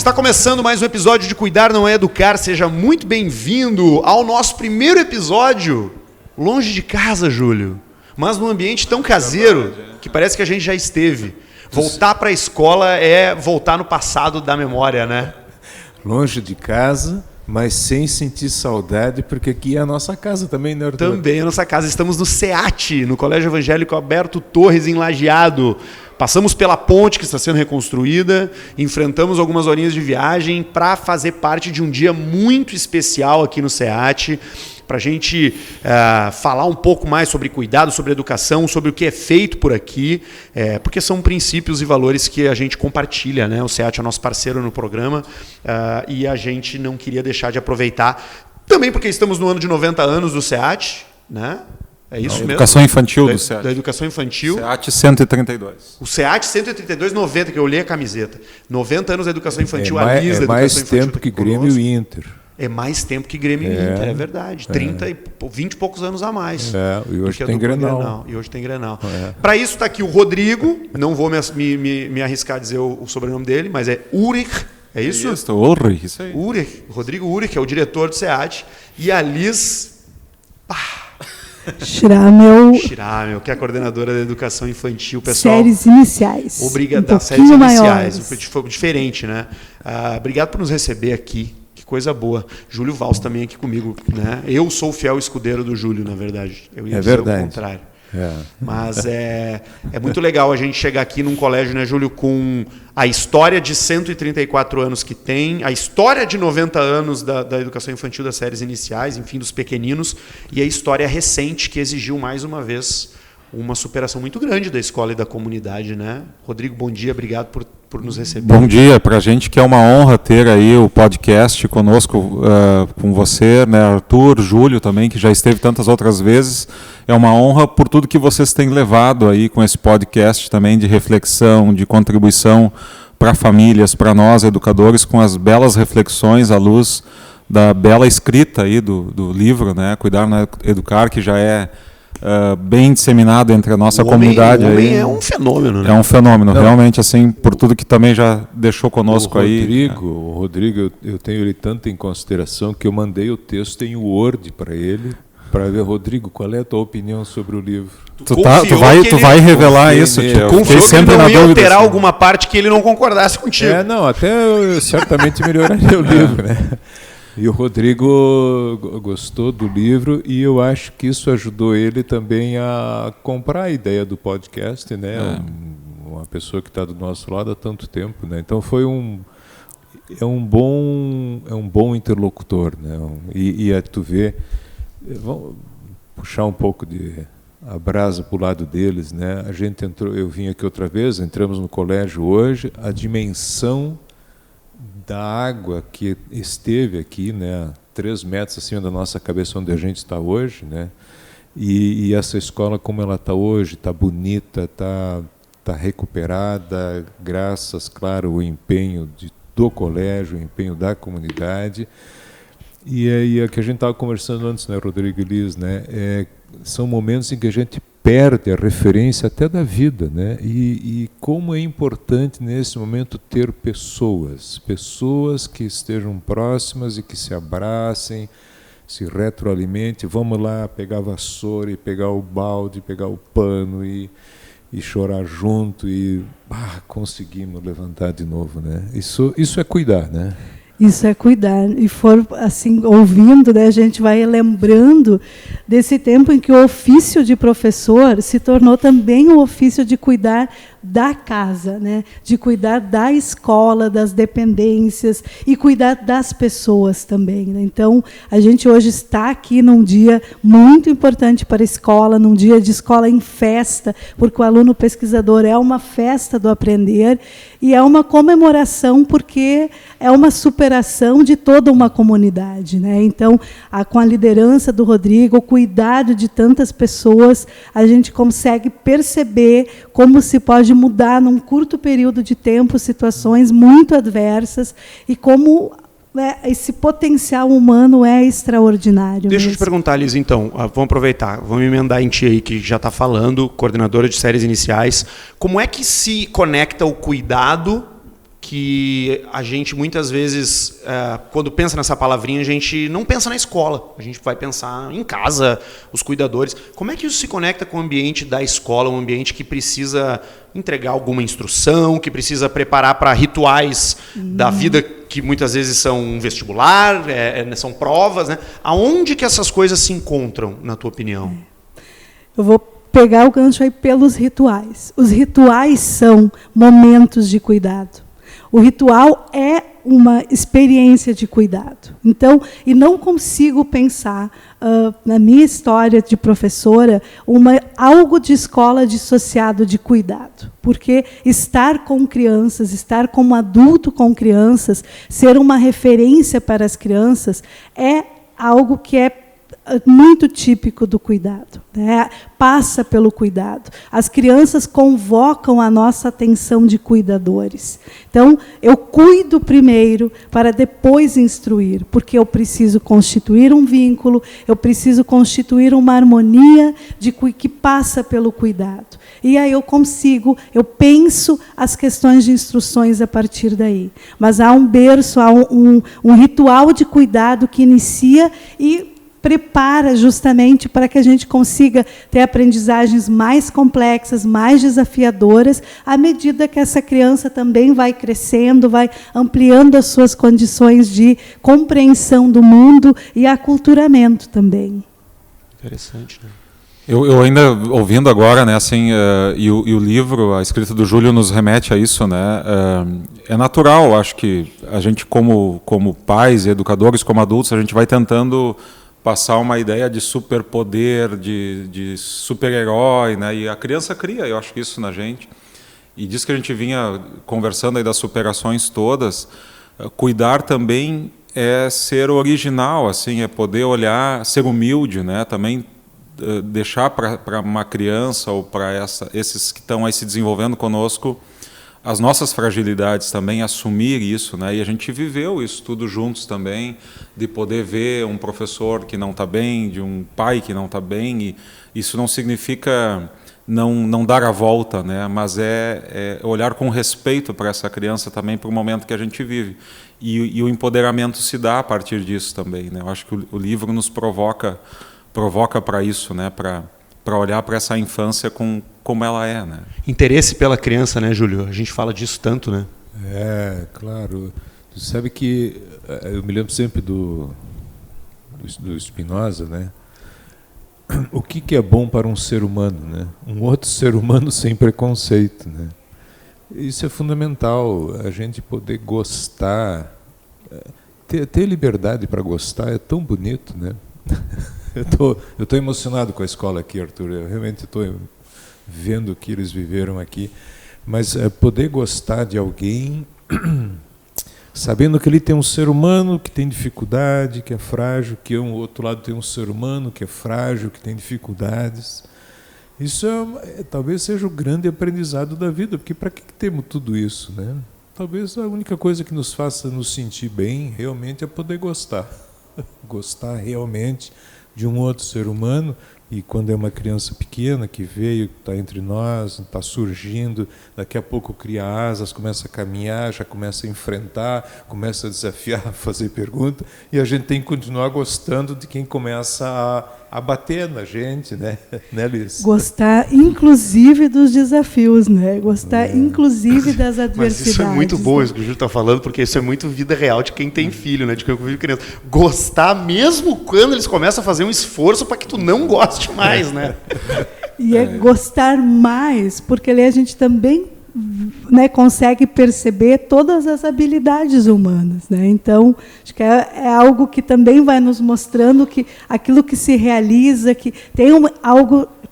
Está começando mais um episódio de Cuidar Não É Educar. Seja muito bem-vindo ao nosso primeiro episódio, longe de casa, Júlio, mas num ambiente tão caseiro que parece que a gente já esteve. Voltar para a escola é voltar no passado da memória, né? Longe de casa, mas sem sentir saudade, porque aqui é a nossa casa também, né, Arthur? Também é a nossa casa. Estamos no SEAT, no Colégio Evangélico Alberto Torres, em Lajeado. Passamos pela ponte que está sendo reconstruída, enfrentamos algumas horinhas de viagem para fazer parte de um dia muito especial aqui no SEAT, para a gente falar um pouco mais sobre cuidado, sobre educação, sobre o que é feito por aqui, porque são princípios e valores que a gente compartilha, né? O SEAT é nosso parceiro no programa e a gente não queria deixar de aproveitar, também porque estamos no ano de 90 anos do SEAT, né? É isso mesmo? Educação infantil do SEAT. Da educação infantil. SEAT 132. O SEAT 132, 90, que eu olhei a camiseta. 90 anos da educação infantil, a Liz da educação infantil. É mais tempo que Grêmio e Inter. É mais tempo que Grêmio e Inter, é verdade. 20 e poucos anos a mais. E hoje tem Grenal. E hoje tem Grenal. Para isso está aqui o Rodrigo, não vou me arriscar a dizer o sobrenome dele, mas é Ulrich, é isso? Ulrich, isso aí. Ulrich, Rodrigo Ulrich, é o diretor do SEAT. E a Liz... Schramel, que é a coordenadora da educação infantil, pessoal. Séries iniciais. Obrigado, séries iniciais. Foi diferente, né? Obrigado por nos receber aqui. Que coisa boa. Júlio Valls também aqui comigo, né? Eu sou o fiel escudeiro do Júlio, na verdade. Eu ia dizer o contrário. Mas é muito legal a gente chegar aqui num colégio, né, Júlio, com a história de 134 anos que tem, a história de 90 anos da educação infantil, das séries iniciais, enfim, dos pequeninos, e a história recente que exigiu, mais uma vez, uma superação muito grande da escola e da comunidade, né? Rodrigo, bom dia, obrigado por nos receber. Bom dia, para a gente que é uma honra ter aí o podcast conosco, com você, né, Arthur, Júlio também, que já esteve tantas outras vezes. É uma honra por tudo que vocês têm levado aí com esse podcast também de reflexão, de contribuição para famílias, para nós, educadores, com as belas reflexões à luz da bela escrita aí do livro, né, Cuidar Não É Educar, que já é bem disseminado entre a nossa comunidade. O homem aí. É um fenômeno, né? É um fenômeno, realmente, assim, por tudo que também já deixou conosco aí. O Rodrigo, eu tenho ele tanto em consideração que eu mandei o texto em Word para ele, para ver, Rodrigo, qual é a tua opinião sobre o livro? Tu vai revelar isso? Confiou que ele não ia alterar alguma parte que ele não concordasse contigo. Até eu certamente melhoraria o livro, né? E o Rodrigo gostou do livro e eu acho que isso ajudou ele também a comprar a ideia do podcast, né? Uma pessoa que está do nosso lado há tanto tempo, né? Então foi um bom interlocutor, né? E tu vê, vamos puxar um pouco de a brasa para o lado deles, né? A gente entrou, eu vim aqui outra vez, entramos no colégio hoje, a dimensão da água que esteve aqui, né, 3 metros acima da nossa cabeça, onde a gente está hoje, né, e essa escola como ela está hoje, está bonita, está recuperada, graças, claro, ao empenho do colégio, o empenho da comunidade. E aí é que a gente estava conversando antes, né, Rodrigo e Liz, né, são momentos em que a gente perde a referência até da vida, né? E como é importante nesse momento ter pessoas que estejam próximas e que se abracem, se retroalimentem. Vamos lá pegar a vassoura e pegar o balde, pegar o pano e chorar junto e conseguimos levantar de novo, né? Isso é cuidar, né? Isso é cuidar. E for assim, ouvindo, né, a gente vai lembrando desse tempo em que o ofício de professor se tornou também o ofício de cuidar da casa, né, de cuidar da escola, das dependências e cuidar das pessoas também, né? Então, a gente hoje está aqui num dia muito importante para a escola, num dia de escola em festa, porque o aluno pesquisador é uma festa do aprender e é uma comemoração porque é uma superação de toda uma comunidade, né? Então, com a liderança do Rodrigo, o cuidado de tantas pessoas, a gente consegue perceber como se pode mudar num curto período de tempo situações muito adversas e como esse potencial humano é extraordinário. Deixa eu te perguntar, Liz, então, vamos aproveitar, vamos emendar em ti aí que já está falando, coordenadora de séries iniciais, como é que se conecta o cuidado que a gente muitas vezes, quando pensa nessa palavrinha, a gente não pensa na escola, a gente vai pensar em casa, os cuidadores. Como é que isso se conecta com o ambiente da escola, um ambiente que precisa entregar alguma instrução, que precisa preparar para rituais da vida que muitas vezes são um vestibular, são provas, né? Aonde que essas coisas se encontram, na tua opinião? Eu vou pegar o gancho aí pelos rituais. Os rituais são momentos de cuidado. O ritual é uma experiência de cuidado. Então, e não consigo pensar, na minha história de professora, algo de escola dissociado de cuidado. Porque estar com crianças, estar como adulto com crianças, ser uma referência para as crianças, é algo que é muito típico do cuidado, né? Passa pelo cuidado. As crianças convocam a nossa atenção de cuidadores. Então, eu cuido primeiro para depois instruir, porque eu preciso constituir um vínculo, eu preciso constituir uma harmonia que passa pelo cuidado. E aí eu penso as questões de instruções a partir daí. Mas há um berço, há um ritual de cuidado que inicia e prepara justamente para que a gente consiga ter aprendizagens mais complexas, mais desafiadoras, à medida que essa criança também vai crescendo, vai ampliando as suas condições de compreensão do mundo e aculturamento também. Interessante, né? Eu ainda, ouvindo agora, né, assim, e o livro, a escrita do Júlio nos remete a isso, né? É natural, acho que a gente, como pais e educadores, como adultos, a gente vai tentando passar uma ideia de superpoder, de super-herói, né? E a criança cria, eu acho que isso na gente. E diz que a gente vinha conversando aí das superações todas. Cuidar também é ser original, assim, é poder olhar, ser humilde, né? Também deixar para uma criança ou para esses que estão aí se desenvolvendo conosco as nossas fragilidades também, assumir isso, né? E a gente viveu isso tudo juntos também, de poder ver um professor que não está bem, de um pai que não está bem, e isso não significa não dar a volta, né? Mas é olhar com respeito para essa criança também, para o momento que a gente vive. E o empoderamento se dá a partir disso também, né? Eu acho que o livro nos provoca para isso, né? Para olhar para essa infância como ela é, né? Interesse pela criança, né, Júlio? A gente fala disso tanto, né? Claro. Tu sabe que eu me lembro sempre do Spinoza, né? O que é bom para um ser humano, né? Um outro ser humano sem preconceito, né? Isso é fundamental, a gente poder gostar, ter liberdade para gostar é tão bonito, né? Eu estou emocionado com a escola aqui, Arthur. Eu realmente estou vendo o que eles viveram aqui. Mas poder gostar de alguém, sabendo que ele tem um ser humano que tem dificuldade, que é frágil, que o outro lado tem um ser humano que é frágil, que tem dificuldades. Isso talvez seja o grande aprendizado da vida, porque para que temos tudo isso, né? Talvez a única coisa que nos faça nos sentir bem realmente é poder gostar. Gostar realmente de um outro ser humano, e quando é uma criança pequena que veio, está entre nós, está surgindo, daqui a pouco cria asas, começa a caminhar, já começa a enfrentar, começa a desafiar, a fazer pergunta, e a gente tem que continuar gostando de quem começa a bater na gente, né, Liz? Gostar, inclusive, dos desafios, né? Gostar, inclusive, das adversidades. Mas isso é muito bom, isso que o Júlio está falando, porque isso é muito vida real de quem tem filho, né? De quem convive criança. Gostar mesmo quando eles começam a fazer um esforço para que tu não goste mais, né? E gostar mais, porque ali a gente também, né, consegue perceber todas as habilidades humanas, né? Então, acho que é algo que também vai nos mostrando que aquilo que se realiza, que tem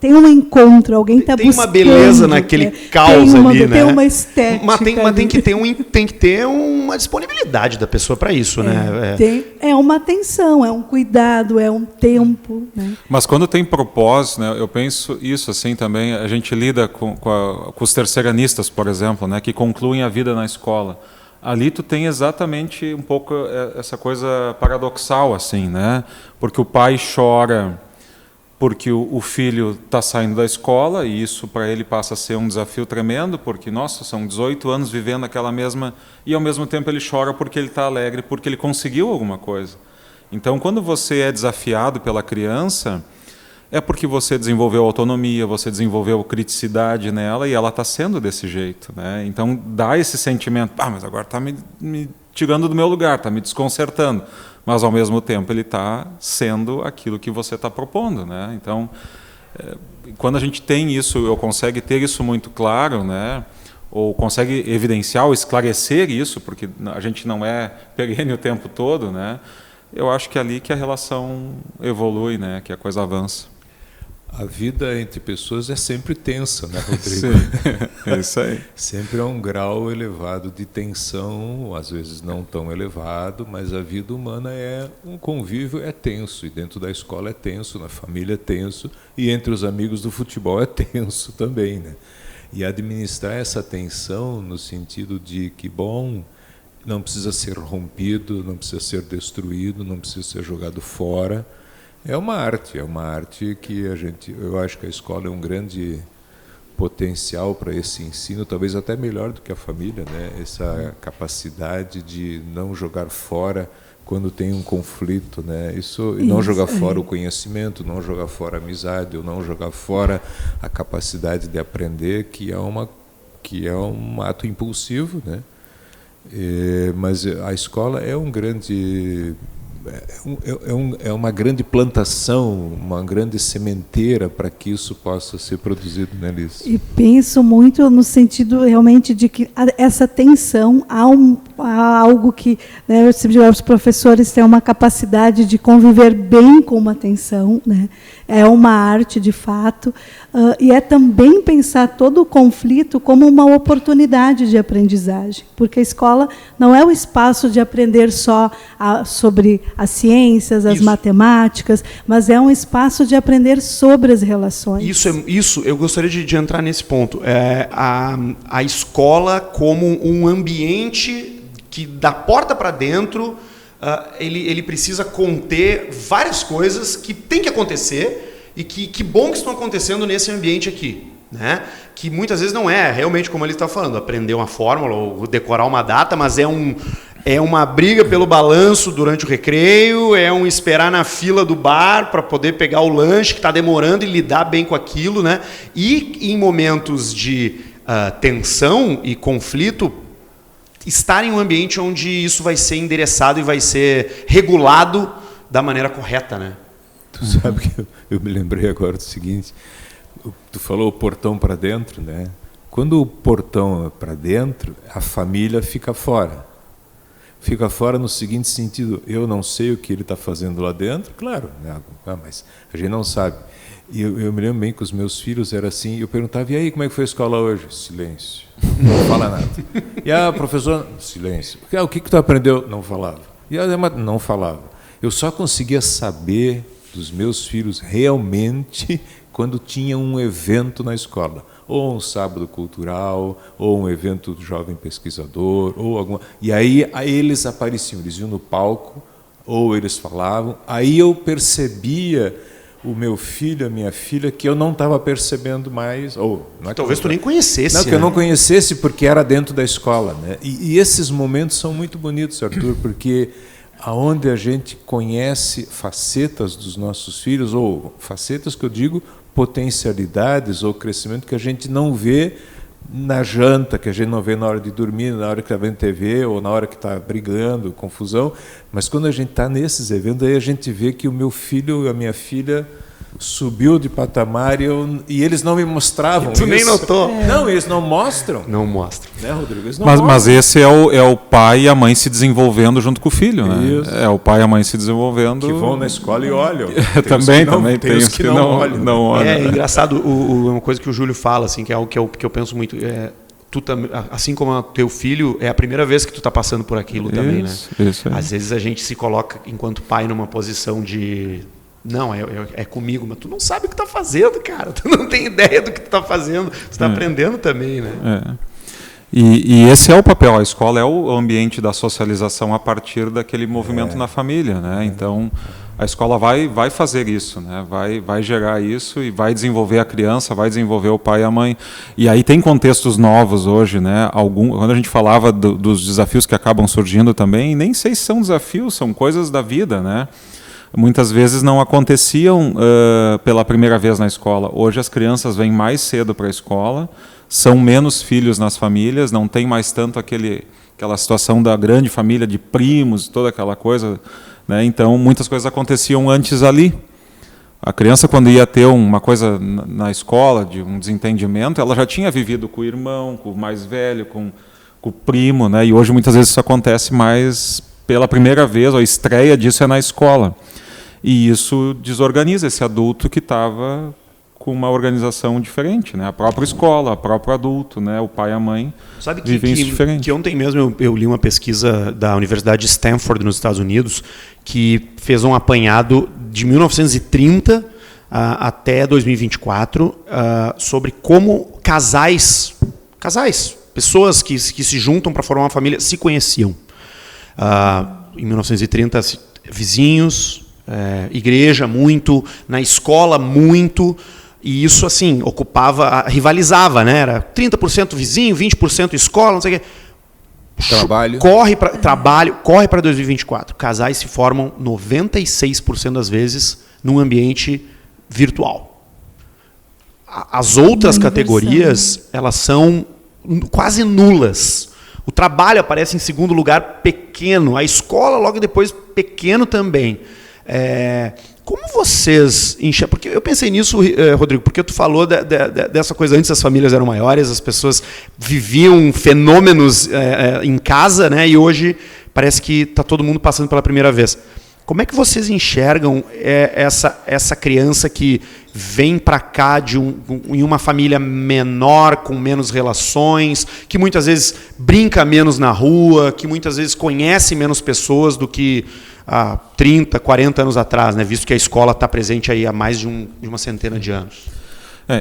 tem um encontro, alguém está buscando. Tem uma beleza naquele caos ali, né? Tem uma estética. Mas tem que ter uma disponibilidade da pessoa para isso, né? É uma atenção, é um cuidado, é um tempo, né? Mas quando tem propósito, né, eu penso isso assim também, a gente lida com os terceiranistas, por exemplo, né, que concluem a vida na escola. Ali tu tem exatamente um pouco essa coisa paradoxal, assim, né? Porque o pai chora porque o filho está saindo da escola e isso para ele passa a ser um desafio tremendo, porque, nossa, são 18 anos vivendo aquela mesma... E ao mesmo tempo ele chora porque ele está alegre, porque ele conseguiu alguma coisa. Então, quando você é desafiado pela criança, é porque você desenvolveu autonomia, você desenvolveu criticidade nela e ela está sendo desse jeito, né? Então, dá esse sentimento, mas agora está me tirando do meu lugar, está me desconcertando. Mas, ao mesmo tempo, ele está sendo aquilo que você está propondo, né? Então, quando a gente tem isso, ou consegue ter isso muito claro, né? Ou consegue evidenciar ou esclarecer isso, porque a gente não é perene o tempo todo, né? Eu acho que é ali que a relação evolui, né? Que a coisa avança. A vida entre pessoas é sempre tensa, né, Rodrigo? Sim, é isso aí. Sempre há um grau elevado de tensão, às vezes não tão elevado, mas a vida humana um convívio é tenso, e dentro da escola é tenso, na família é tenso, e entre os amigos do futebol é tenso também, né? E administrar essa tensão no sentido de que, não precisa ser rompido, não precisa ser destruído, não precisa ser jogado fora. É uma arte que eu acho que a escola é um grande potencial para esse ensino, talvez até melhor do que a família, né? Essa capacidade de não jogar fora quando tem um conflito, né? Isso, não jogar fora o conhecimento, não jogar fora a amizade, ou não jogar fora a capacidade de aprender, que é um ato impulsivo, né? Mas a escola é um grande... É uma grande plantação, uma grande sementeira para que isso possa ser produzido, né, Liz? E penso muito no sentido realmente de que essa tensão há algo que, né, os professores têm uma capacidade de conviver bem com uma tensão, né? É uma arte de fato, e é também pensar todo o conflito como uma oportunidade de aprendizagem, porque a escola não é o espaço de aprender só sobre as ciências, as matemáticas, mas é um espaço de aprender sobre as relações. Isso eu gostaria de entrar nesse ponto. A escola como um ambiente que, da porta para dentro, ele precisa conter várias coisas que tem que acontecer e que bom que estão acontecendo nesse ambiente aqui, né? Que muitas vezes não é realmente, como ele está falando, aprender uma fórmula ou decorar uma data, mas é uma briga pelo balanço durante o recreio, é um esperar na fila do bar para poder pegar o lanche que está demorando e lidar bem com aquilo, né? E em momentos de tensão e conflito, estar em um ambiente onde isso vai ser endereçado e vai ser regulado da maneira correta, né? Tu sabe que eu me lembrei agora do seguinte, tu falou o portão para dentro, né? Quando o portão é para dentro, a família fica fora. Fica fora no seguinte sentido, eu não sei o que ele está fazendo lá dentro, claro, né? Mas a gente não sabe. E eu me lembro bem que os meus filhos eram assim, eu perguntava, e aí, como é que foi a escola hoje? Silêncio, não fala nada. E a professora, silêncio. O que tu aprendeu? Não falava. E a não falava. Eu só conseguia saber dos meus filhos realmente quando tinha um evento na escola. Ou um sábado cultural, ou um evento do jovem pesquisador, ou alguma... E aí eles apareciam, eles iam no palco, ou eles falavam. Aí eu percebia o meu filho, a minha filha, que eu não estava percebendo mais. Ou não é talvez tu nem conhecesse. Não, que eu não conhecesse porque era dentro da escola, né? E esses momentos são muito bonitos, Arthur, porque aonde a gente conhece facetas dos nossos filhos, ou facetas que eu digo, potencialidades ou crescimento que a gente não vê na janta, que a gente não vê na hora de dormir, na hora que está vendo TV ou na hora que está brigando, confusão, mas quando a gente está nesses eventos, aí a gente vê que o meu filho e a minha filha subiu de patamar e eles não me mostravam. Tu nem notou. Não, eles não mostram. Não mostram. Né, Rodrigo? Eles não mostram. Mas esse é o pai e a mãe se desenvolvendo junto com o filho, né? Isso. É o pai e a mãe se desenvolvendo. Que vão na escola e olham. Também tem os que não olham. É engraçado, uma coisa que o Júlio fala, assim, que é algo que eu penso muito, tu assim como teu filho, é a primeira vez que tu está passando por aquilo também, né? Isso. Às vezes a gente se coloca, enquanto pai, numa posição de... Não, é comigo, mas tu não sabe o que está fazendo, cara. Tu não tem ideia do que tu está fazendo. Tu está aprendendo também, né? E esse é o papel, a escola é o ambiente da socialização a partir daquele movimento na família, né? Então, a escola vai fazer isso, né? Vai gerar isso e vai desenvolver a criança, vai desenvolver o pai e a mãe. E aí tem contextos novos hoje, né? Quando a gente falava dos desafios que acabam surgindo também, nem sei se são desafios, são coisas da vida, né? Muitas vezes não aconteciam pela primeira vez na escola. Hoje as crianças vêm mais cedo para a escola, são menos filhos nas famílias, não tem mais tanto aquela situação da grande família de primos, toda aquela coisa, né? Então, muitas coisas aconteciam antes ali. A criança, quando ia ter uma coisa na escola, de um desentendimento, ela já tinha vivido com o irmão, com o mais velho, com o primo, né? E hoje, muitas vezes, isso acontece mais pela primeira vez, a estreia disso é na escola. E isso desorganiza esse adulto que estava com uma organização diferente, né? A própria escola, o próprio adulto, né? O pai e a mãe vivem isso diferente. Que ontem mesmo eu li uma pesquisa da Universidade de Stanford, nos Estados Unidos, que fez um apanhado de 1930 até 2024 sobre como casais, pessoas que se juntam para formar uma família, se conheciam. Em 1930, vizinhos, igreja muito, na escola muito. E isso, assim, rivalizava, né? Era 30% vizinho, 20% escola, não sei o quê. Trabalho. Corre para 2024. Casais se formam 96% das vezes num ambiente virtual. As outras categorias, elas são quase nulas. O trabalho aparece em segundo lugar, pequeno. A escola, logo depois, pequeno também. Como vocês enxergam? Porque eu pensei nisso, Rodrigo, porque tu falou dessa coisa, antes as famílias eram maiores, as pessoas viviam fenômenos em casa, né? E hoje parece que está todo mundo passando pela primeira vez. Como é que vocês enxergam essa criança que vem para cá em uma família menor, com menos relações, que muitas vezes brinca menos na rua, que muitas vezes conhece menos pessoas do que há 30, 40 anos atrás, né? Visto que a escola está presente aí há mais de uma centena de anos?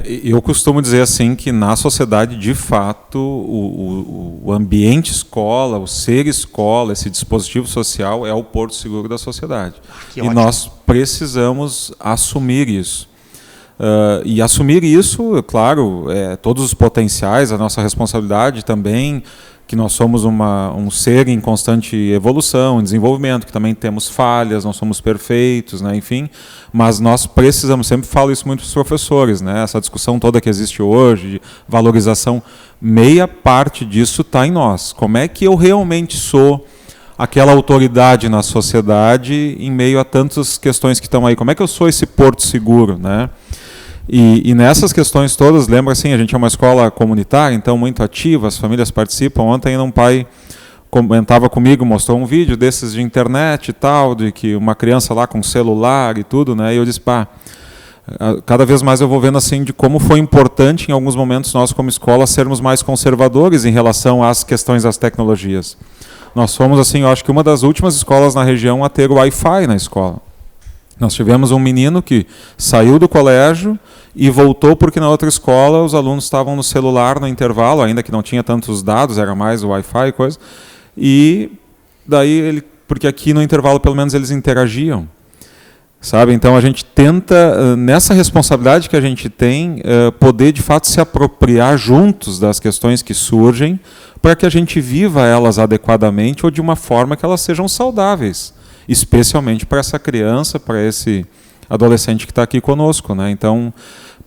Eu costumo dizer assim que na sociedade, de fato, o ambiente escola, o ser escola, esse dispositivo social é o porto seguro da sociedade. E ótimo. Nós precisamos assumir isso. E assumir isso, claro, todos os potenciais, a nossa responsabilidade também, que nós somos um ser em constante evolução, em desenvolvimento, que também temos falhas, não somos perfeitos, né, enfim, mas nós precisamos, sempre falo isso muito para os professores, né, essa discussão toda que existe hoje, de valorização, meia parte disso está em nós. Como é que eu realmente sou aquela autoridade na sociedade em meio a tantas questões que estão aí? Como é que eu sou esse porto seguro, né? E nessas questões todas, lembra assim, a gente é uma escola comunitária, então muito ativa, as famílias participam. Ontem um pai comentava comigo, mostrou um vídeo desses de internet e tal, de que uma criança lá com celular e tudo, né? E eu disse, cada vez mais eu vou vendo assim de como foi importante em alguns momentos nós como escola sermos mais conservadores em relação às questões das tecnologias. Nós fomos assim, eu acho que uma das últimas escolas na região a ter o Wi-Fi na escola. Nós tivemos um menino que saiu do colégio e voltou porque na outra escola os alunos estavam no celular no intervalo, ainda que não tinha tantos dados, era mais o Wi-Fi e coisa. E daí porque aqui no intervalo pelo menos eles interagiam, sabe? Então a gente tenta, nessa responsabilidade que a gente tem, poder de fato se apropriar juntos das questões que surgem para que a gente viva elas adequadamente ou de uma forma que elas sejam saudáveis. Especialmente para essa criança, para esse adolescente que está aqui conosco, né? Então,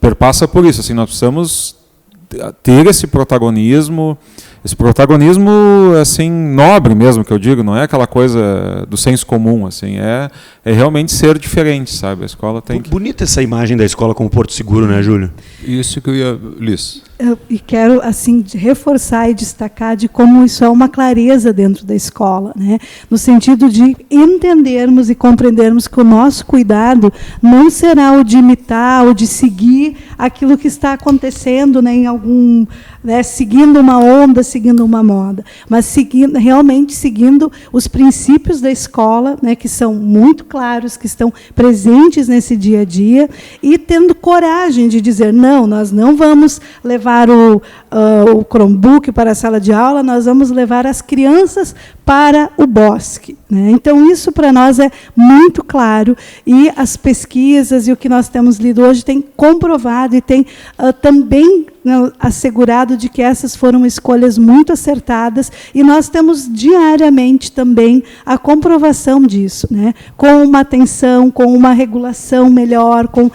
perpassa por isso, assim, nós precisamos ter esse protagonismo assim nobre mesmo, que eu digo, não é aquela coisa do senso comum, assim, é realmente ser diferente, sabe? A escola tem que... Bonita essa imagem da escola como porto seguro, né, Júlio? Isso que eu ia... Liz. E quero assim reforçar e destacar de como isso é uma clareza dentro da escola, né? No sentido de entendermos e compreendermos que o nosso cuidado não será o de imitar ou de seguir aquilo que está acontecendo, né, em algum, né, seguindo uma onda, seguindo uma moda, mas realmente seguindo os princípios da escola, né, que são muito claros, que estão presentes nesse dia a dia, e tendo coragem de dizer, não, nós não vamos levar o Chromebook para a sala de aula, nós vamos levar as crianças para o bosque, né? Então, isso para nós é muito claro, e as pesquisas e o que nós temos lido hoje tem comprovado e tem também, né, assegurado de que essas foram escolhas muito acertadas, e nós temos diariamente também a comprovação disso, né? Com uma atenção, com uma regulação melhor, com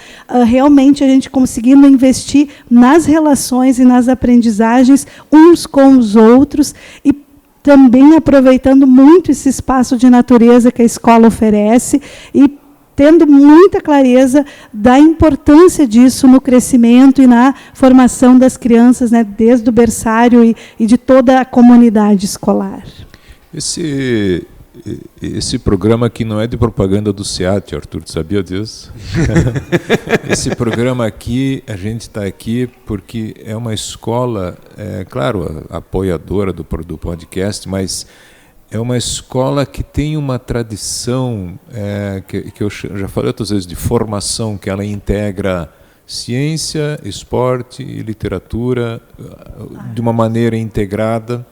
realmente a gente conseguindo investir nas relações e nas aprendizagens uns com os outros, e também aproveitando muito esse espaço de natureza que a escola oferece e tendo muita clareza da importância disso no crescimento e na formação das crianças, né, desde o berçário e de toda a comunidade escolar. Esse programa aqui não é de propaganda do SEAT, Arthur, tu sabia disso? Esse programa aqui, a gente está aqui porque é uma escola, claro, apoiadora do podcast, mas é uma escola que tem uma tradição, que eu já falei outras vezes, de formação, que ela integra ciência, esporte e literatura de uma maneira integrada.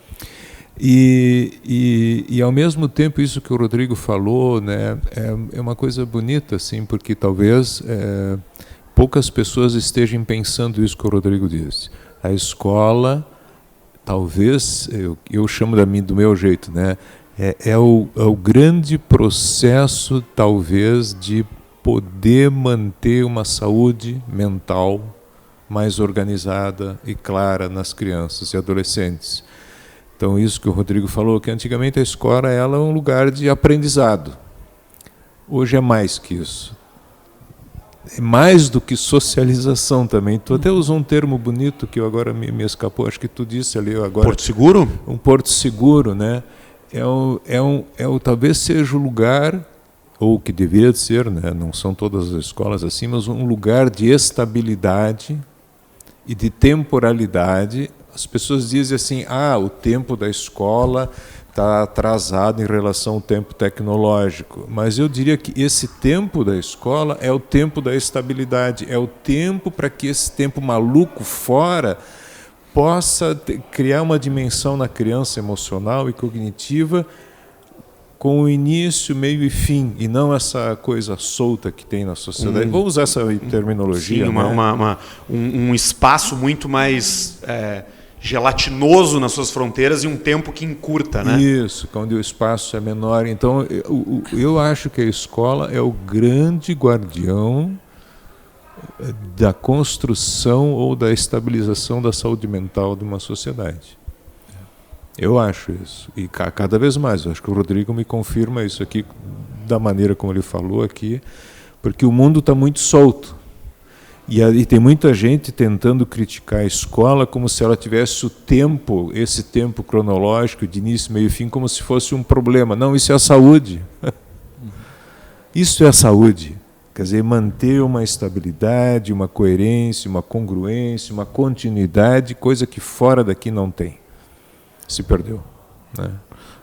E ao mesmo tempo, isso que o Rodrigo falou, né, é uma coisa bonita, assim, porque talvez poucas pessoas estejam pensando isso que o Rodrigo disse. A escola, talvez, eu chamo do meu jeito, né, é o grande processo, talvez, de poder manter uma saúde mental mais organizada e clara nas crianças e adolescentes. Então, isso que o Rodrigo falou, que antigamente a escola ela é um lugar de aprendizado. Hoje é mais que isso. É mais do que socialização também. Tu até usou um termo bonito que eu agora me escapou, acho que tu disse ali agora. Porto Seguro? Um porto seguro, né? Talvez seja o lugar, ou que deveria ser, né? Não são todas as escolas assim, mas um lugar de estabilidade e de temporalidade. As pessoas dizem assim, o tempo da escola está atrasado em relação ao tempo tecnológico. Mas eu diria que esse tempo da escola é o tempo da estabilidade, é o tempo para que esse tempo maluco fora possa criar uma dimensão na criança emocional e cognitiva com o início, meio e fim, e não essa coisa solta que tem na sociedade. Vou usar essa terminologia. Sim, um espaço muito mais gelatinoso nas suas fronteiras e um tempo que encurta, né? Isso, onde o espaço é menor. Então, eu acho que a escola é o grande guardião da construção ou da estabilização da saúde mental de uma sociedade. Eu acho isso. E cada vez mais, eu acho que o Rodrigo me confirma isso aqui, da maneira como ele falou aqui, porque o mundo está muito solto. E tem muita gente tentando criticar a escola como se ela tivesse esse tempo cronológico de início, meio e fim, como se fosse um problema. Não, isso é a saúde. Isso é a saúde. Quer dizer, manter uma estabilidade, uma coerência, uma congruência, uma continuidade, coisa que fora daqui não tem. Se perdeu, né?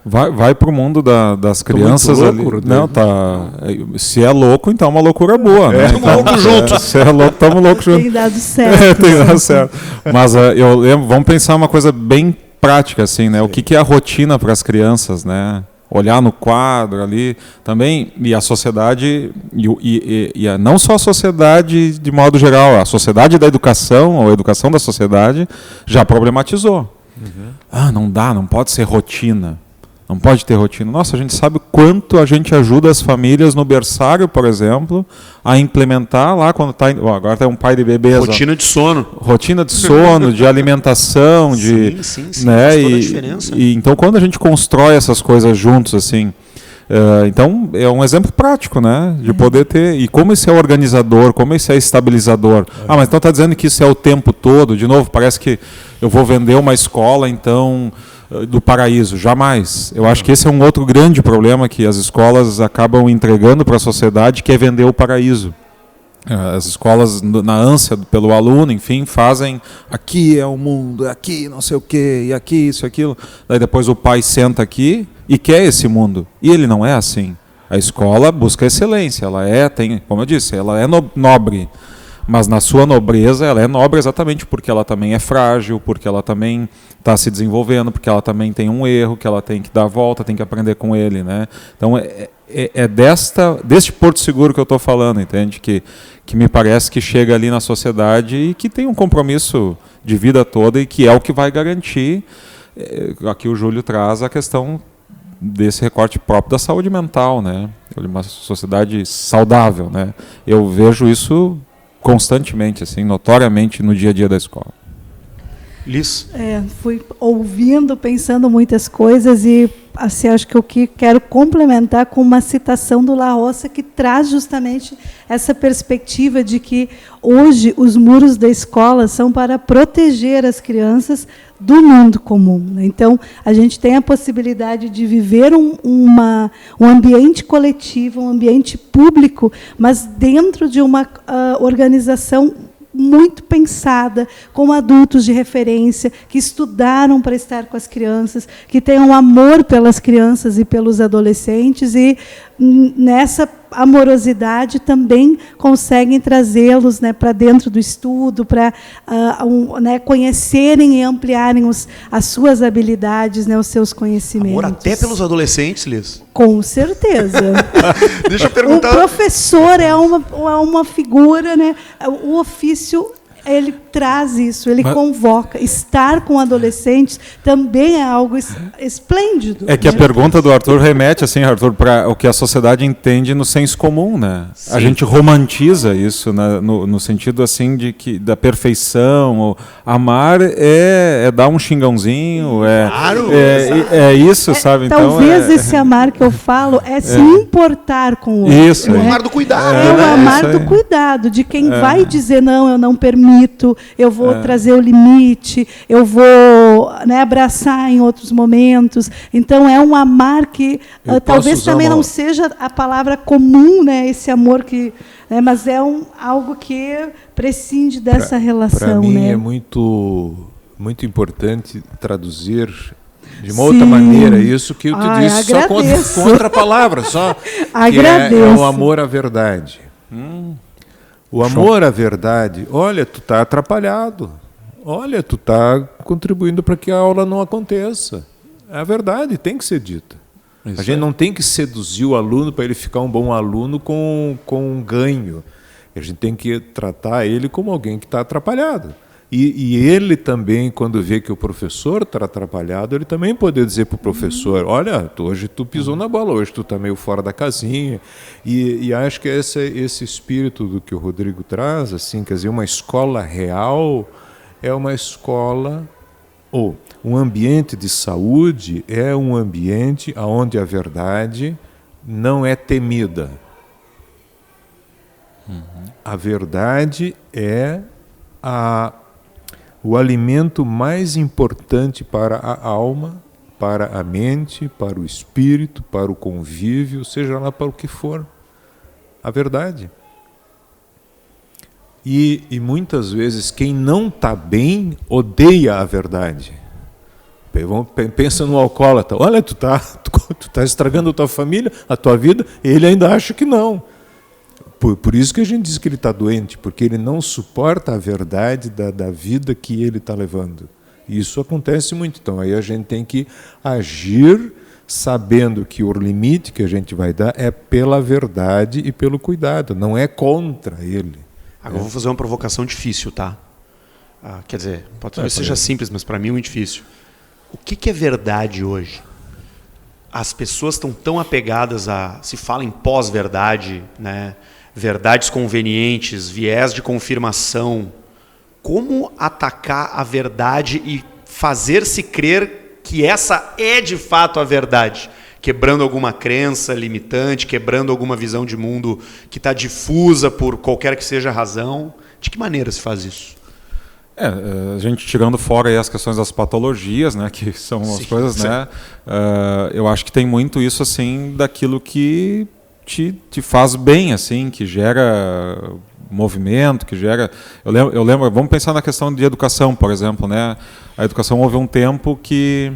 Vai para o mundo das crianças louco, ali. Não, tá. Se é louco, então é uma loucura boa, né? Estamos loucos juntos. Se é louco, estamos loucos juntos. Tem dado certo. Tem dado certo. Mas eu lembro, vamos pensar uma coisa bem prática, assim, né? Sim. O que é a rotina para as crianças, né? Olhar no quadro ali também, e a sociedade, não só a sociedade de modo geral, a sociedade da educação, ou a educação da sociedade, já problematizou. Não dá, não pode ser rotina. Não pode ter rotina. Nossa, a gente sabe quanto a gente ajuda as famílias no berçário, por exemplo, a implementar lá quando está... Agora tem um pai de bebês. Rotina de sono. Rotina de sono, de alimentação, sim, né? Faz toda a diferença. Então, quando a gente constrói essas coisas juntos, assim... então, é um exemplo prático, né? De poder ter... E como isso é organizador, como isso é estabilizador. Mas então está dizendo que isso é o tempo todo. De novo, parece que eu vou vender uma escola, então... do paraíso, jamais. Eu acho que esse é um outro grande problema que as escolas acabam entregando para a sociedade, que é vender o paraíso. As escolas, na ânsia pelo aluno, enfim, fazem aqui é o mundo, aqui não sei o quê, e aqui isso, aquilo. Daí depois o pai senta aqui e quer esse mundo. E ele não é assim. A escola busca excelência, como eu disse, ela é nobre. Mas na sua nobreza, ela é nobre exatamente porque ela também é frágil, porque ela também está se desenvolvendo, porque ela também tem um erro, que ela tem que dar a volta, tem que aprender com ele, né? Então deste porto seguro que eu estou falando, entende? Que me parece que chega ali na sociedade e que tem um compromisso de vida toda e que é o que vai garantir. Aqui o Júlio traz a questão desse recorte próprio da saúde mental, né? Uma sociedade saudável, né? Eu vejo isso constantemente, assim, notoriamente no dia a dia da escola. Liz? Fui ouvindo, pensando muitas coisas e assim, acho que eu quero complementar com uma citação do La Roça que traz justamente essa perspectiva de que hoje os muros da escola são para proteger as crianças do mundo comum. Então, a gente tem a possibilidade de viver um ambiente coletivo, um ambiente público, mas dentro de uma organização muito pensada, com adultos de referência, que estudaram para estar com as crianças, que tenham amor pelas crianças e pelos adolescentes, e nessa amorosidade também conseguem trazê-los, né, para dentro do estudo, para conhecerem e ampliarem as suas habilidades, né, os seus conhecimentos. Amor até pelos adolescentes, Liz? Com certeza. Deixa eu perguntar. O professor é uma figura, né, o ofício, ele traz isso, ele convoca. Estar com adolescentes também é algo esplêndido. É que a pergunta do Arthur remete, assim, Arthur, para o que a sociedade entende no senso comum, né? Sim. A gente romantiza isso, né, no sentido assim da perfeição. Amar é dar um xingãozinho, é isso, sabe? Talvez então, esse amar que eu falo é se importar com o outro. Isso. O amar do cuidado. O amar do cuidado, de quem vai dizer não, eu não permito, eu vou trazer o limite, eu vou, né, abraçar em outros momentos. Então, é um amar que talvez também não seja a palavra comum, né, esse amor que, né, mas é algo que prescinde dessa relação. Para mim, né? é muito, muito importante traduzir de uma outra maneira isso que eu te disse, só com outra palavra, só que é o amor à verdade. O amor à verdade, olha, tu está atrapalhado, olha, tu está contribuindo para que a aula não aconteça. A verdade tem que ser dita. A gente não tem que seduzir o aluno para ele ficar um bom aluno com um ganho. A gente tem que tratar ele como alguém que está atrapalhado. E ele também, quando vê que o professor está atrapalhado, ele também pode dizer para o professor, olha, hoje tu pisou na bola, hoje tu está meio fora da casinha. E acho que esse espírito do que o Rodrigo traz, assim, quer dizer, uma escola real é uma escola, ou um ambiente de saúde é um ambiente onde a verdade não é temida. A verdade é o alimento mais importante para a alma, para a mente, para o espírito, para o convívio, seja lá para o que for. A verdade. E muitas vezes quem não está bem odeia a verdade. Pensa no alcoólatra. Olha, tu tá estragando a tua família, a tua vida, e ele ainda acha que não. Por isso que a gente diz que ele está doente, porque ele não suporta a verdade da vida que ele está levando. E isso acontece muito. Então, aí a gente tem que agir sabendo que o limite que a gente vai dar é pela verdade e pelo cuidado, não é contra ele. Agora eu vou fazer uma provocação difícil, tá? Quer dizer, talvez seja simples, mas para mim é muito difícil. O que é verdade hoje? As pessoas estão tão apegadas se fala em pós-verdade, né? Verdades convenientes, viés de confirmação. Como atacar a verdade e fazer-se crer que essa é de fato a verdade? Quebrando alguma crença limitante, quebrando alguma visão de mundo que está difusa por qualquer que seja a razão. De que maneira se faz isso? A gente tirando fora aí as questões das patologias, né, que são as coisas, né, eu acho que tem muito isso assim daquilo que te faz bem, assim, que gera movimento, que gera... Eu lembro, vamos pensar na questão de educação, por exemplo, né? A educação houve um tempo que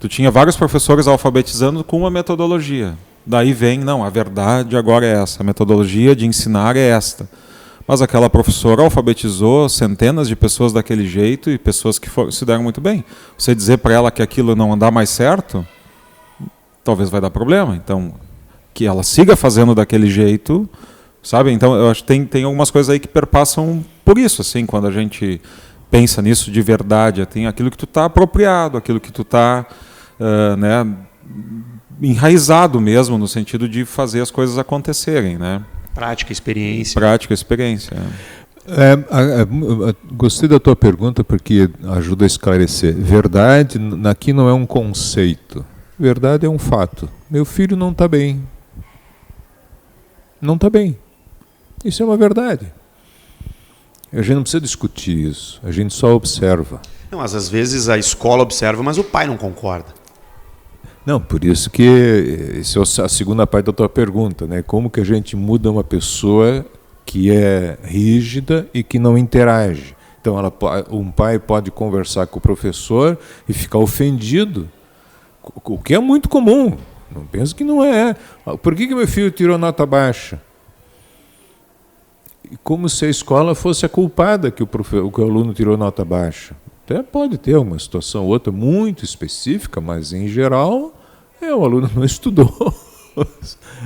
tu tinha vários professores alfabetizando com uma metodologia. Daí vem, não, a verdade agora é essa, a metodologia de ensinar é esta. Mas aquela professora alfabetizou centenas de pessoas daquele jeito e pessoas que se deram muito bem. Você dizer para ela que aquilo não andar mais certo, talvez vai dar problema. Então, que ela siga fazendo daquele jeito, sabe? Então, eu acho que tem algumas coisas aí que perpassam por isso, assim, quando a gente pensa nisso de verdade. Tem aquilo que tu está apropriado, aquilo que tu está né, enraizado mesmo, no sentido de fazer as coisas acontecerem, né? Prática, experiência. Prática, experiência. Gostei da tua pergunta porque ajuda a esclarecer. Verdade aqui não é um conceito. Verdade é um fato. Meu filho não está bem. Não está bem. Isso é uma verdade. A gente não precisa discutir isso. A gente só observa. Não, mas às vezes a escola observa, mas o pai não concorda. Não, por isso que essa é a segunda parte da tua pergunta, né? Como que a gente muda uma pessoa que é rígida e que não interage? Então, um pai pode conversar com o professor e ficar ofendido, o que é muito comum. Não penso que não é. Por que meu filho tirou nota baixa? Como se a escola fosse a culpada que o aluno tirou nota baixa. Até pode ter uma situação ou outra muito específica, mas em geral o aluno não estudou.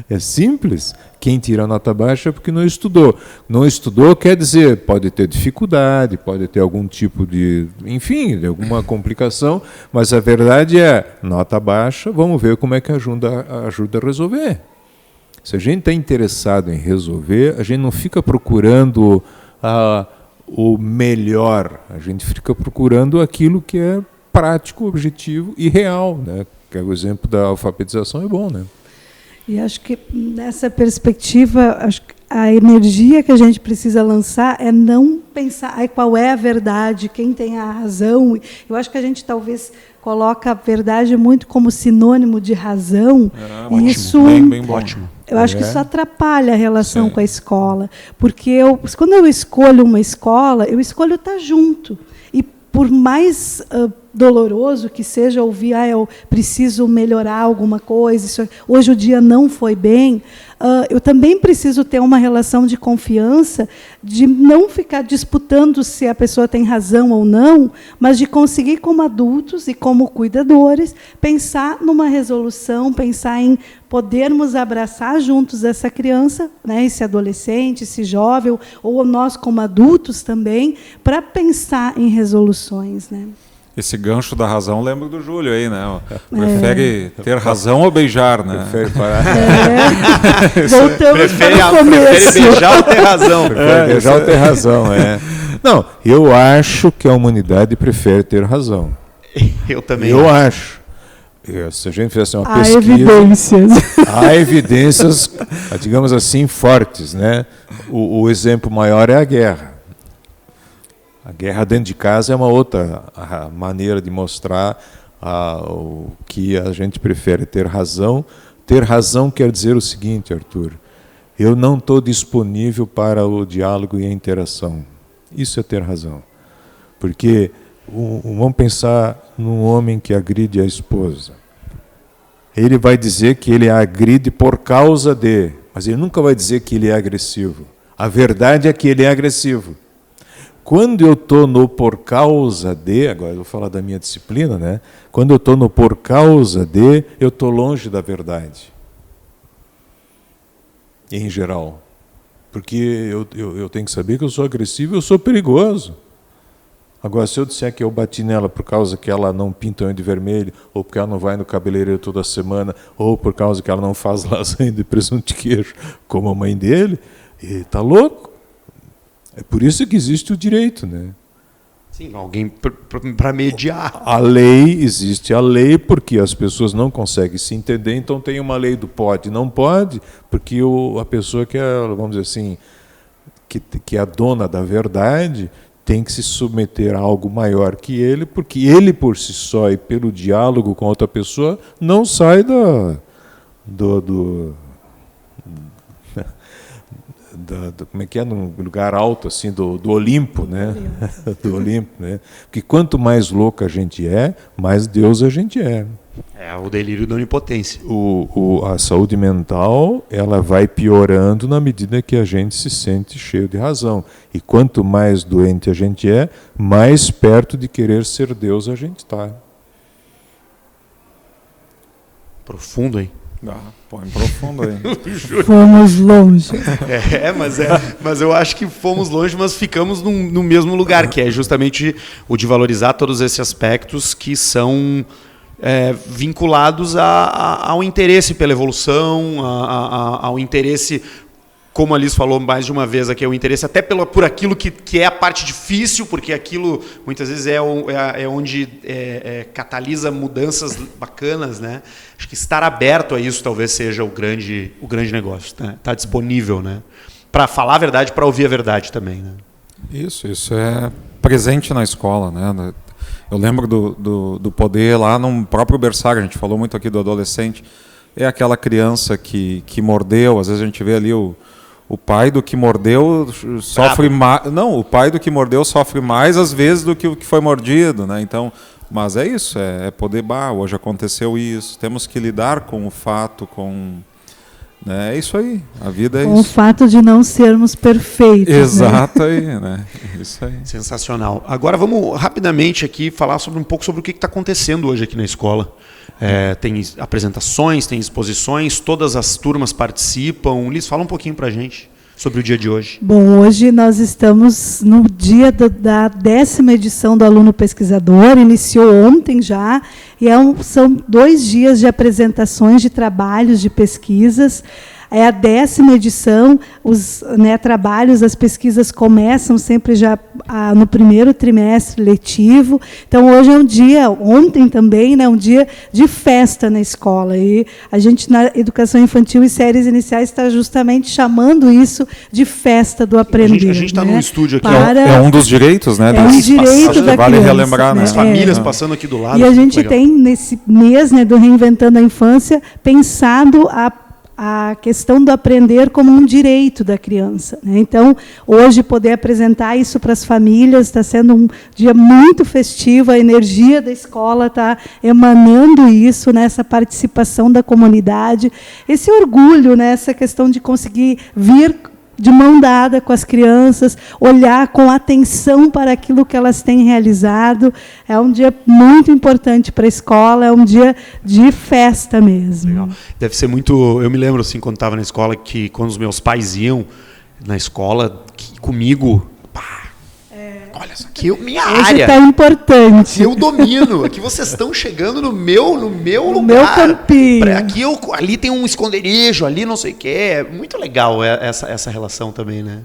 É simples. Quem tira nota baixa é porque não estudou. Não estudou quer dizer, pode ter dificuldade, pode ter algum tipo de, enfim, de alguma complicação, mas a verdade é, nota baixa, vamos ver como é que ajuda a resolver. Se a gente está interessado em resolver, a gente não fica procurando o melhor, a gente fica procurando aquilo que é prático, objetivo e real, né? Que é o exemplo da alfabetização é bom, né? E acho que nessa perspectiva, acho que a energia que a gente precisa lançar é não pensar qual é a verdade, quem tem a razão. Eu acho que a gente talvez coloca a verdade muito como sinônimo de razão. Ótimo, isso bem ótimo. Eu acho que isso atrapalha a relação com a escola, porque quando eu escolho uma escola, eu escolho estar junto. E por mais doloroso que seja ouvir, eu preciso melhorar alguma coisa, hoje o dia não foi bem, eu também preciso ter uma relação de confiança, de não ficar disputando se a pessoa tem razão ou não, mas de conseguir, como adultos e como cuidadores, pensar numa resolução, pensar em podermos abraçar juntos essa criança, né, esse adolescente, esse jovem, ou nós como adultos também, para pensar em resoluções, né? Esse gancho da razão, lembro do Júlio aí, né? Prefere ter razão ou beijar, né? Prefere parar. Voltamos para o começo. Prefere beijar ou ter razão? Prefere beijar ou ter razão, Não, eu acho que a humanidade prefere ter razão. Eu também. Eu acho. Se a gente fizesse uma Há pesquisa... evidências. Há evidências, digamos assim, fortes, né? O exemplo maior é a guerra. A guerra dentro de casa é uma outra maneira de mostrar o que a gente prefere ter razão. Ter razão quer dizer o seguinte, Arthur, eu não estou disponível para o diálogo e a interação. Isso é ter razão. Porque vamos pensar num homem que agride a esposa. Ele vai dizer que ele a agride por causa de, mas ele nunca vai dizer que ele é agressivo. A verdade é que ele é agressivo. Quando eu estou no por causa de, agora eu vou falar da minha disciplina, né? Quando eu estou no por causa de, eu estou longe da verdade. Em geral. Porque eu tenho que saber que eu sou agressivo e eu sou perigoso. Agora, se eu disser que eu bati nela por causa que ela não pinta unha de vermelho, ou porque ela não vai no cabeleireiro toda semana, ou por causa que ela não faz lasanha de presunto de queijo, como a mãe dele, ele está louco. É por isso que existe o direito, né? Sim, alguém para mediar. A lei, existe a lei porque as pessoas não conseguem se entender, então tem uma lei do pode e não pode, porque a pessoa que é, vamos dizer assim, que é a dona da verdade, tem que se submeter a algo maior que ele, porque ele por si só e pelo diálogo com outra pessoa não sai como é que é, num lugar alto assim do Olimpo, né? Do Olimpo, né? Porque quanto mais louco a gente é, mais Deus a gente é. É o delírio da onipotência. A saúde mental, ela vai piorando na medida que a gente se sente cheio de razão. E quanto mais doente a gente é, mais perto de querer ser Deus a gente está. Profundo, hein? Põe profundo aí. Fomos longe. Mas eu acho que fomos longe, mas ficamos no mesmo lugar, que é justamente o de valorizar todos esses aspectos que são vinculados ao interesse pela evolução, ao interesse, como a Liz falou mais de uma vez aqui, o interesse até por aquilo que é a parte difícil, porque aquilo muitas vezes é onde catalisa mudanças bacanas, né? Acho que estar aberto a isso talvez seja o grande negócio, né? Estar disponível, né? Para falar a verdade, para ouvir a verdade também, né? Isso é presente na escola, né? Eu lembro do poder lá no próprio berçário, a gente falou muito aqui do adolescente, é aquela criança que mordeu, às vezes a gente vê ali o pai do que mordeu sofre mais. Não, o pai do que mordeu sofre mais às vezes do que o que foi mordido, né? Então, mas é isso, é poder, hoje aconteceu isso, temos que lidar com o fato, né? É isso aí, a vida é com isso. O fato de não sermos perfeitos. Exato, né? aí, né? Isso aí. Sensacional. Agora vamos rapidamente aqui falar um pouco sobre o que está acontecendo hoje aqui na escola. Tem apresentações, tem exposições, todas as turmas participam. Liz, fala um pouquinho para a gente sobre o dia de hoje. Bom, hoje nós estamos no dia da 10ª edição do Aluno Pesquisador, iniciou ontem já, e são 2 dias de apresentações de trabalhos, de pesquisas. É a 10ª edição, os trabalhos, as pesquisas começam sempre já no primeiro trimestre letivo. Então, hoje é um dia, ontem também, né, um dia de festa na escola. E a gente, na educação infantil e séries iniciais, está justamente chamando isso de festa do aprender. A gente está num estúdio aqui. É um dos direitos, né? É um direito da vale criança, relembrar, né? As famílias passando aqui do lado. E a gente tem, nesse mês, né, do Reinventando a Infância, pensado a questão do aprender como um direito da criança, né? Então, hoje, poder apresentar isso para as famílias está sendo um dia muito festivo, a energia da escola está emanando isso, nessa participação da comunidade, esse orgulho, né, essa questão de conseguir vir de mão dada com as crianças, olhar com atenção para aquilo que elas têm realizado. É um dia muito importante para a escola, é um dia de festa mesmo. Legal. Deve ser muito... Eu me lembro, assim, quando estava na escola, que quando os meus pais iam na escola comigo... Olha, isso aqui é minha área. Hoje está importante. Eu domino. Aqui vocês estão chegando no meu lugar. Meu campinho. Ali tem um esconderijo, ali não sei o quê. É muito legal essa relação também, né?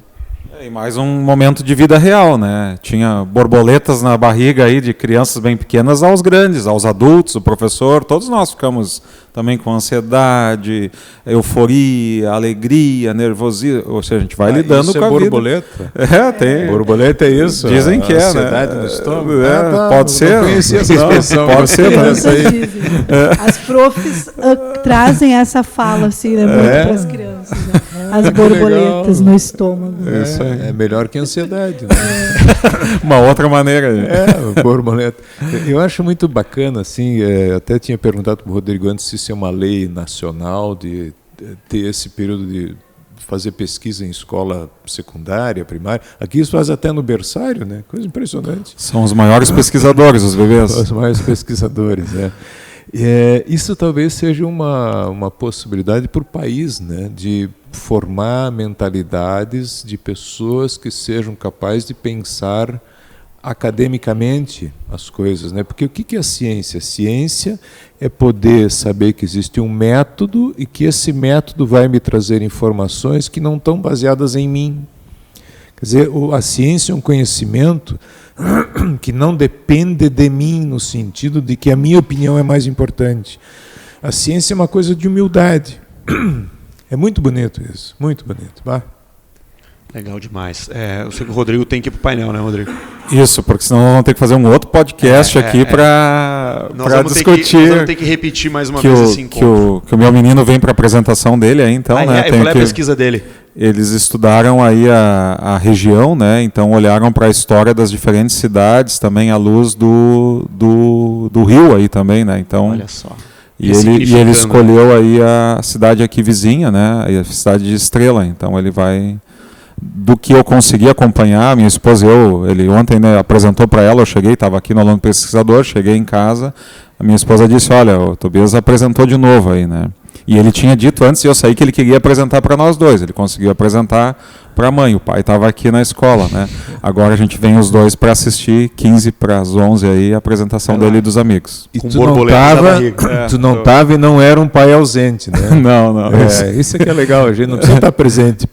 E mais um momento de vida real, né? Tinha borboletas na barriga aí de crianças bem pequenas aos grandes, aos adultos, o professor, todos nós ficamos também com ansiedade, euforia, alegria, nervosismo, ou seja, a gente vai lidando com a borboleta? Vida. Tem. Borboleta é isso? Dizem que é, ansiedade no estômago? Pode ser. Não conhecia essa expressão. Pode ser, mas as profs trazem essa fala assim, né, muito para as crianças, né? As borboletas no estômago. Isso aí. É melhor que ansiedade, né? Uma outra maneira. Borboleta. Eu acho muito bacana, assim, até tinha perguntado para o Rodrigo antes se isso é uma lei nacional de ter esse período de fazer pesquisa em escola secundária, primária. Aqui isso faz até no berçário, né? Coisa impressionante. São os maiores pesquisadores, os bebês. Os maiores pesquisadores, né? Isso talvez seja uma possibilidade para o país, né? De formar mentalidades de pessoas que sejam capazes de pensar academicamente as coisas, né? Porque o que é a ciência? A ciência é poder saber que existe um método e que esse método vai me trazer informações que não estão baseadas em mim. Quer dizer, a ciência é um conhecimento que não depende de mim, no sentido de que a minha opinião é mais importante. A ciência é uma coisa de humildade. É muito bonito isso, muito bonito. Bah. Legal demais. Eu sei que o Rodrigo tem que ir para o painel, né, Rodrigo? Isso, porque senão nós vamos ter que fazer um outro podcast aqui para discutir. Nós vamos ter que repetir mais uma vez esse encontro. Que o meu menino vem para a apresentação dele aí, então. Né, qual é a pesquisa dele? eles estudaram aí a região, né? Então olharam para a história das diferentes cidades, também à luz do rio aí também, né? Então, olha só. E ele escolheu aí a cidade aqui vizinha, né? A cidade de Estrela. Então ele vai, do que eu consegui acompanhar, minha esposa, ele ontem, né, apresentou para ela, eu cheguei, estava aqui no Aluno Pesquisador, cheguei em casa, a minha esposa disse, olha, o Tobias apresentou de novo aí, né? E ele tinha dito antes de eu sair que ele queria apresentar para nós dois. Ele conseguiu apresentar para a mãe. O pai estava aqui na escola, né? Agora a gente vem os dois para assistir 15 para as 11 aí a apresentação dele e dos amigos. E tu não estava e não era um pai ausente, né? Não. Isso é que é legal, a gente não precisa estar presente.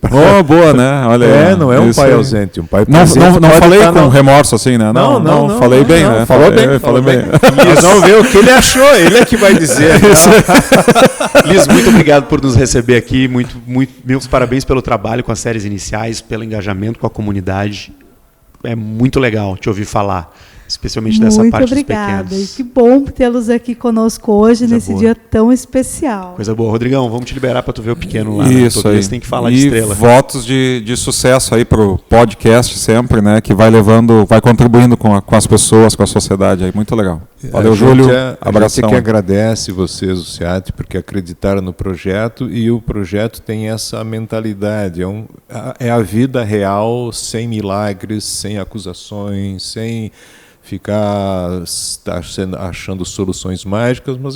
Boa, né? Olha, não é um pai ausente, um pai presente. Não falei com remorso assim, né? Não, falei bem, né? Falou bem. Nós vamos ver o que ele achou, ele é que vai dizer. Liz, muito obrigado por nos receber aqui, meus parabéns pelo trabalho com as séries iniciais, pelo engajamento com a comunidade. É muito legal te ouvir falar, especialmente dessa parte dos pequenos. Muito obrigada, e que bom tê-los aqui conosco hoje, nesse dia tão especial. Coisa boa. Rodrigão, vamos te liberar para tu ver o pequeno lá. Isso né? aí. Tem que falar de Estrela. Votos de sucesso aí para o podcast sempre, né? Que vai contribuindo com as pessoas, com a sociedade aí. Muito legal. Valeu, Júlio. Abração. A gente que agradece vocês, o SEAT, porque acreditaram no projeto, e o projeto tem essa mentalidade. É a vida real, sem milagres, sem acusações, sem ficar achando soluções mágicas, mas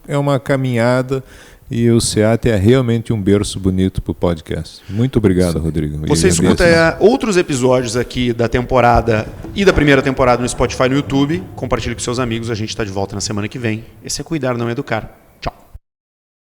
é uma caminhada, e o SEAT é realmente um berço bonito para o podcast. Muito obrigado, Rodrigo. Você escuta outros episódios aqui da temporada e da primeira temporada no Spotify e no YouTube. Compartilhe com seus amigos. A gente está de volta na semana que vem. Esse é Cuidar Não Educar.